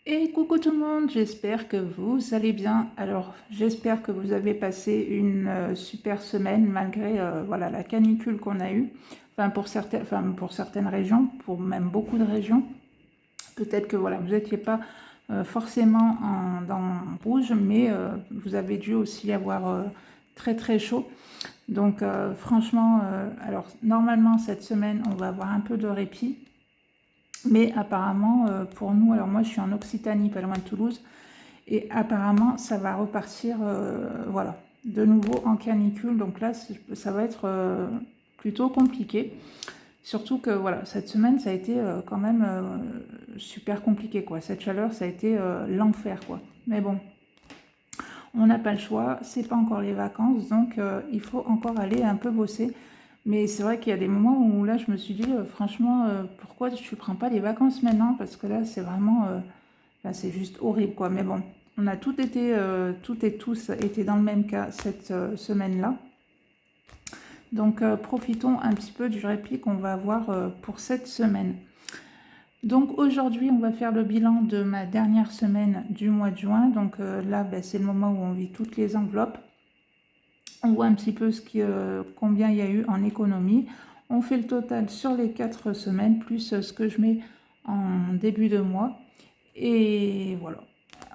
Et coucou tout le monde, j'espère que vous allez bien. Alors, j'espère que vous avez passé une super semaine malgré voilà, la canicule qu'on a eue. Pour certaines régions, pour même beaucoup de régions. Peut-être que voilà, vous n'étiez pas forcément dans le rouge, mais vous avez dû aussi avoir très très chaud. Donc franchement, alors normalement cette semaine, on va avoir un peu de répit. Mais apparemment, pour nous, alors moi je suis en Occitanie, pas loin de Toulouse, et apparemment ça va repartir, voilà, de nouveau en canicule. Donc là, ça va être plutôt compliqué. Surtout que voilà, cette semaine, ça a été quand même super compliqué, quoi. Cette chaleur, ça a été l'enfer, quoi. Mais bon, on n'a pas le choix, c'est pas encore les vacances, donc il faut encore aller un peu bosser. Mais c'est vrai qu'il y a des moments où là, je me suis dit, franchement, pourquoi tu ne prends pas les vacances maintenant? Parce que là, c'est vraiment, là, c'est juste horrible, quoi. Mais bon, on a toutes et tous été dans le même cas cette semaine-là. Donc, profitons un petit peu du répit qu'on va avoir pour cette semaine. Donc aujourd'hui, on va faire le bilan de ma dernière semaine du mois de juin. Donc là, c'est le moment où on vit toutes les enveloppes. On voit un petit peu combien il y a eu en économie. On fait le total sur les 4 semaines, plus ce que je mets en début de mois. Et voilà,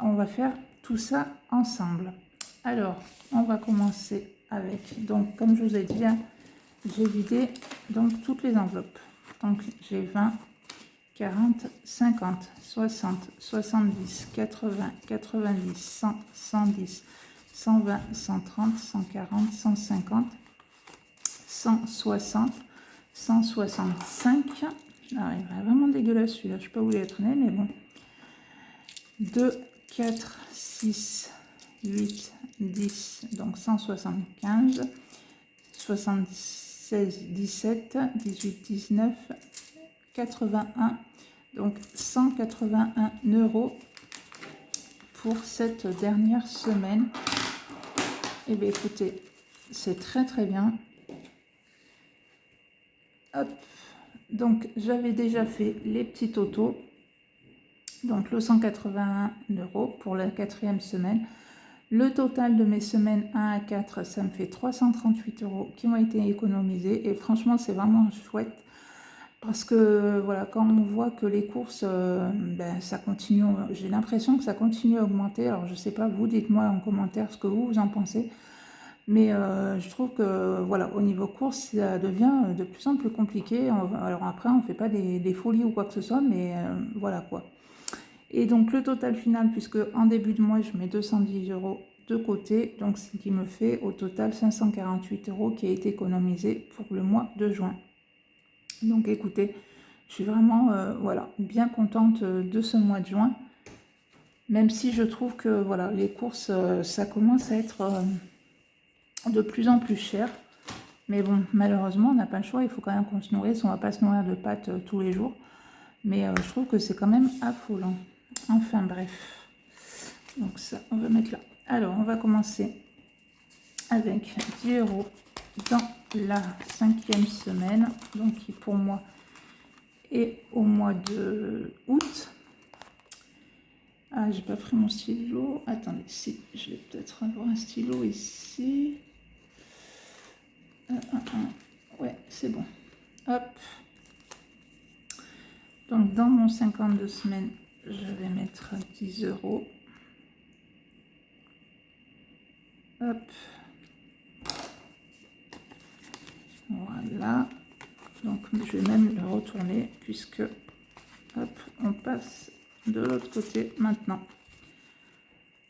on va faire tout ça ensemble. Alors, on va commencer avec, donc comme je vous ai dit, j'ai vidé donc toutes les enveloppes. Donc j'ai 20, 40, 50, 60, 70, 80, 90, 100, 110, 120, 130, 140, 150, 160, 165. Ah, il est vraiment dégueulasse celui-là, je ne sais pas où il est traîné, mais bon. 2, 4, 6, 8, 10, donc 175, 76, 17, 18, 19, 81, donc 181 € pour cette dernière semaine. Et bien écoutez, c'est très très bien. Hop, donc j'avais déjà fait les petits totaux. Donc le 181 € pour la 4e semaine. Le total de mes semaines 1 à 4, ça me fait 338 € qui ont été économisés. Et franchement, c'est vraiment chouette. Parce que voilà, quand on voit que les courses, ça continue, j'ai l'impression que ça continue à augmenter. Alors je sais pas, vous dites-moi en commentaire ce que vous en pensez. Mais je trouve que voilà, au niveau course, ça devient de plus en plus compliqué. Alors après, on ne fait pas des folies ou quoi que ce soit, mais voilà quoi. Et donc le total final, puisque en début de mois, je mets 210 € de côté, donc ce qui me fait au total 548 € qui a été économisé pour le mois de juin. Donc écoutez, je suis vraiment voilà, bien contente de ce mois de juin, même si je trouve que voilà, les courses, ça commence à être de plus en plus cher. Mais bon, malheureusement, on n'a pas le choix, il faut quand même qu'on se nourrisse, on ne va pas se nourrir de pâtes tous les jours. Mais je trouve que c'est quand même affolant. Enfin bref, donc ça, on va mettre là. Alors, on va commencer avec 10 € dans la 5e semaine, donc qui pour moi est au mois de août. Ah, j'ai pas pris mon stylo. Attendez, si, je vais peut-être avoir un stylo ici. Ouais, c'est bon. Hop. Donc, dans mon 52 semaines, je vais mettre 10 €. Hop. Voilà. Donc, je vais même le retourner puisque, hop, on passe de l'autre côté maintenant.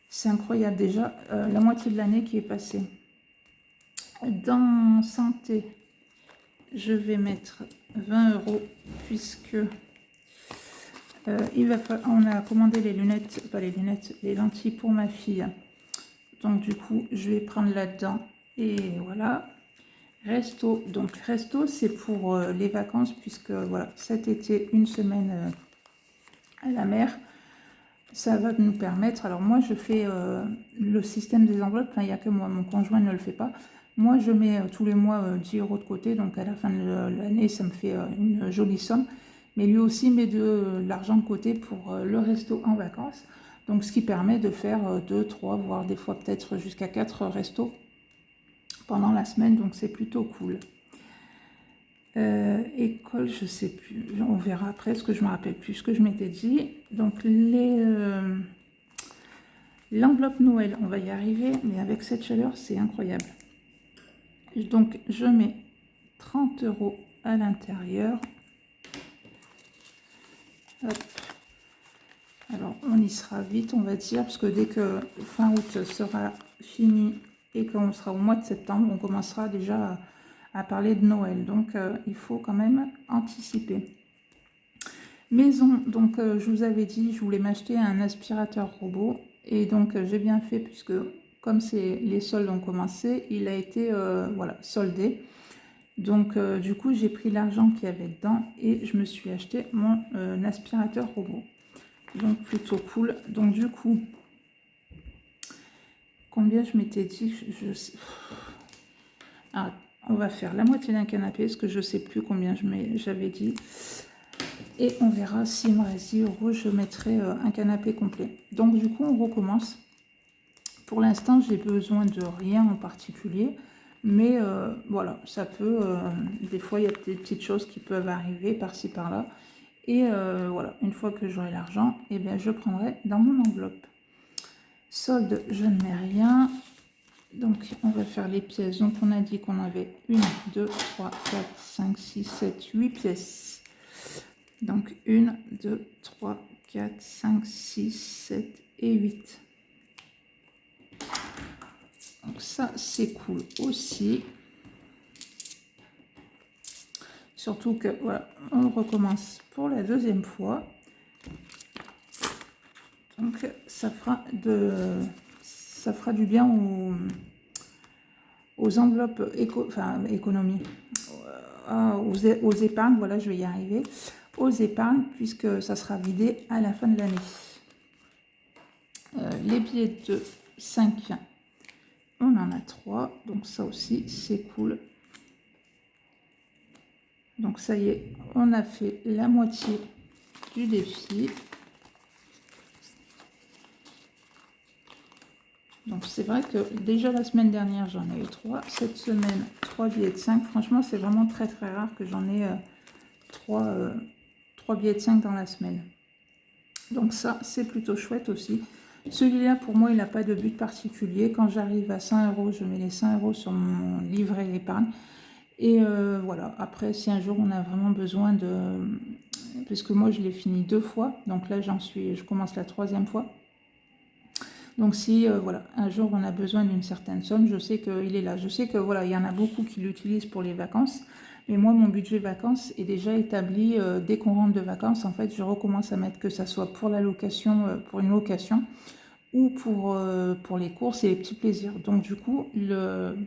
C'est incroyable déjà, la moitié de l'année qui est passée. Dans santé, je vais mettre 20 € puisque on a commandé les lunettes, pas les lunettes, les lentilles pour ma fille. Donc du coup, je vais prendre là-dedans. Et voilà. Resto, donc resto, c'est pour les vacances puisque voilà, cet été, une semaine à la mer. Ça va nous permettre, alors moi je fais le système des enveloppes, enfin il n'y a que moi, mon conjoint ne le fait pas. Moi je mets tous les mois 10 € de côté, donc à la fin de l'année ça me fait une jolie somme. mais lui aussi met de l'argent de côté pour le resto en vacances. Donc ce qui permet de faire 2, 3, voire des fois peut-être jusqu'à 4 restos pendant la semaine, donc c'est plutôt cool. École, je sais plus, on verra après, parce que je me rappelle plus ce que je m'étais dit. Donc l'enveloppe Noël, on va y arriver, mais avec cette chaleur, c'est incroyable. Donc je mets 30 € à l'intérieur. Alors on y sera vite, on va dire, parce que dès que fin août sera fini et qu'on sera au mois de septembre, on commencera déjà à parler de Noël. Donc il faut quand même anticiper. Maison, donc je vous avais dit, je voulais m'acheter un aspirateur robot. Et donc j'ai bien fait, puisque comme les soldes ont commencé, il a été voilà, soldé. Donc du coup j'ai pris l'argent qu'il y avait dedans et je me suis acheté mon aspirateur robot. Donc plutôt cool. Donc du coup, combien je m'étais dit, ah, on va faire la moitié d'un canapé, parce que je sais plus combien j'avais dit. Et on verra s'il me reste 10 €, je mettrai un canapé complet. Donc du coup, on recommence. Pour l'instant, j'ai besoin de rien en particulier. Mais voilà, ça peut... des fois, il y a des petites choses qui peuvent arriver par-ci, par-là. Et voilà, une fois que j'aurai l'argent, eh bien, je prendrai dans mon enveloppe. Solde, je ne mets rien. Donc, on va faire les pièces. Donc, on a dit qu'on avait 1, 2, 3, 4, 5, 6, 7, 8 pièces. Donc, 1, 2, 3, 4, 5, 6, 7 et 8. Donc, ça, c'est cool aussi. Surtout que, voilà, on recommence pour la deuxième fois. Donc, ça fera du bien aux enveloppes économie, aux épargnes, voilà, je vais y arriver, aux épargnes, puisque ça sera vidé à la fin de l'année. Les billets de 5, on en a 3, donc ça aussi, c'est cool. Donc ça y est, on a fait la moitié du défi. Donc c'est vrai que déjà la semaine dernière, j'en ai eu 3. Cette semaine, 3 billets de 5. Franchement, c'est vraiment très très rare que j'en ai 3 billets de 5 dans la semaine. Donc ça, c'est plutôt chouette aussi. Celui-là, pour moi, il n'a pas de but particulier. Quand j'arrive à 100 €, je mets les 100 € sur mon livret d'épargne. Et voilà, après, si un jour on a vraiment besoin de... Parce que moi, je l'ai fini 2 fois. Donc là, je commence la 3e fois. Donc si voilà, un jour on a besoin d'une certaine somme, je sais qu'il est là. Je sais que voilà, il y en a beaucoup qui l'utilisent pour les vacances. Mais moi, mon budget vacances est déjà établi. Dès qu'on rentre de vacances, en fait, je recommence à mettre, que ça soit pour la location, pour une location, ou pour les courses et les petits plaisirs. Donc du coup, le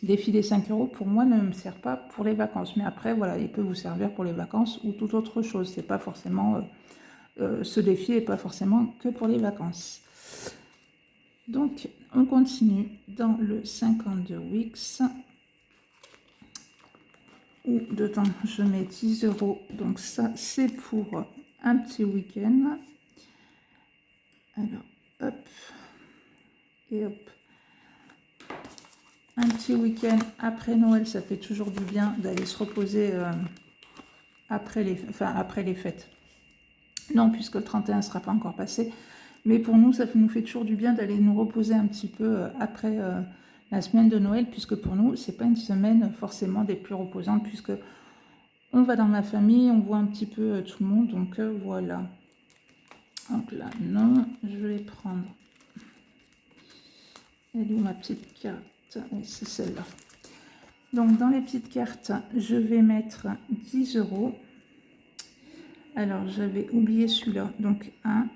défi des 5 € pour moi ne me sert pas pour les vacances. Mais après, voilà, il peut vous servir pour les vacances ou toute autre chose. C'est pas forcément ce défi n'est pas forcément que pour les vacances. Donc, on continue dans le 52 Wix, où dedans je mets 10 €. Donc ça, c'est pour un petit week-end. Alors, hop, et hop. Un petit week-end après Noël, ça fait toujours du bien d'aller se reposer après les fêtes. Non, puisque le 31 ne sera pas encore passé. Mais pour nous, ça nous fait toujours du bien d'aller nous reposer un petit peu après la semaine de Noël, puisque pour nous, c'est pas une semaine forcément des plus reposantes, puisque on va dans la famille, on voit un petit peu tout le monde, donc voilà. Donc là, non, je vais prendre... Elle est où ma petite carte? Oui, c'est celle-là. Donc dans les petites cartes, je vais mettre 10 €. Alors, j'avais oublié celui-là, donc 1...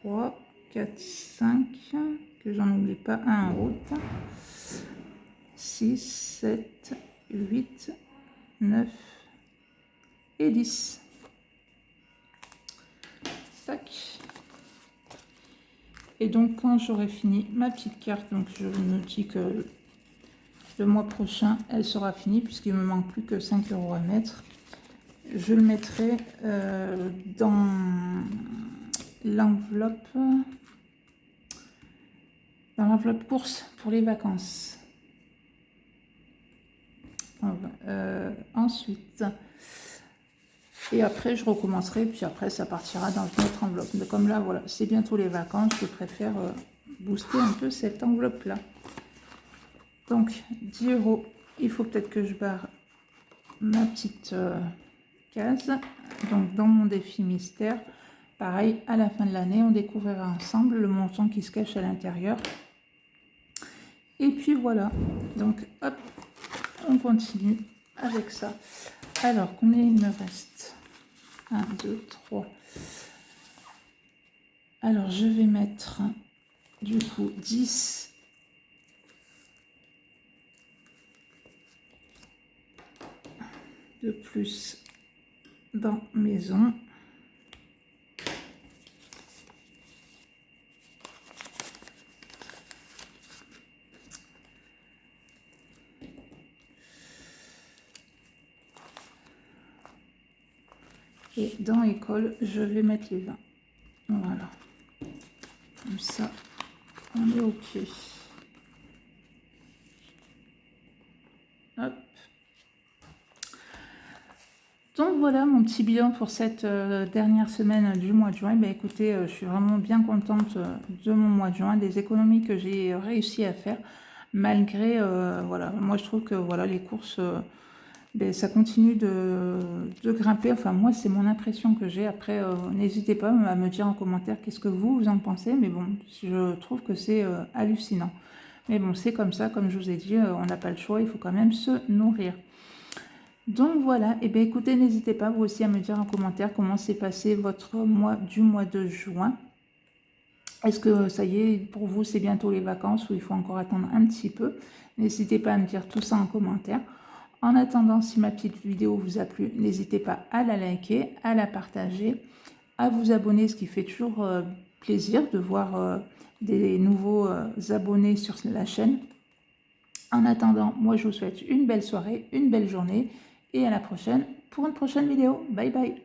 3, 4, 5, que j'en oublie pas un en route, 6, 7, 8, 9 et 10. Tac. Et donc, quand j'aurai fini ma petite carte, donc je me dis que le mois prochain, elle sera finie, puisqu'il me manque plus que 5 € à mettre. je le mettrai dans l'enveloppe course pour les vacances. Ensuite, et après je recommencerai, puis après ça partira dans une autre enveloppe. Mais comme là, voilà, c'est bientôt les vacances, je préfère booster un peu cette enveloppe là. Donc 10 €, il faut peut-être que je barre ma petite case. Donc dans mon défi mystère, pareil, à la fin de l'année, on découvrira ensemble le montant qui se cache à l'intérieur. Et puis voilà, donc hop, on continue avec ça. Alors, combien il me reste? 1, 2, 3. Alors, je vais mettre du coup 10 de plus dans maison. Et dans école, je vais mettre les 20. Voilà. Comme ça, on est OK. Hop. Donc voilà mon petit bilan pour cette dernière semaine du mois de juin. Ben, écoutez, je suis vraiment bien contente de mon mois de juin, des économies que j'ai réussi à faire, malgré, voilà, moi je trouve que voilà, les courses, ben, ça continue de grimper. Enfin moi c'est mon impression que j'ai. Après, n'hésitez pas à me dire en commentaire qu'est-ce que vous en pensez, mais bon, je trouve que c'est hallucinant. Mais bon, c'est comme ça, comme je vous ai dit, on n'a pas le choix, il faut quand même se nourrir. Donc voilà, et bien écoutez, n'hésitez pas vous aussi à me dire en commentaire comment s'est passé votre mois de juin. Est-ce que ça y est, pour vous c'est bientôt les vacances ou il faut encore attendre un petit peu? N'hésitez pas à me dire tout ça en commentaire. En attendant, si ma petite vidéo vous a plu, n'hésitez pas à la liker, à la partager, à vous abonner, ce qui fait toujours plaisir de voir des nouveaux abonnés sur la chaîne. En attendant, moi je vous souhaite une belle soirée, une belle journée et à la prochaine pour une prochaine vidéo. Bye bye.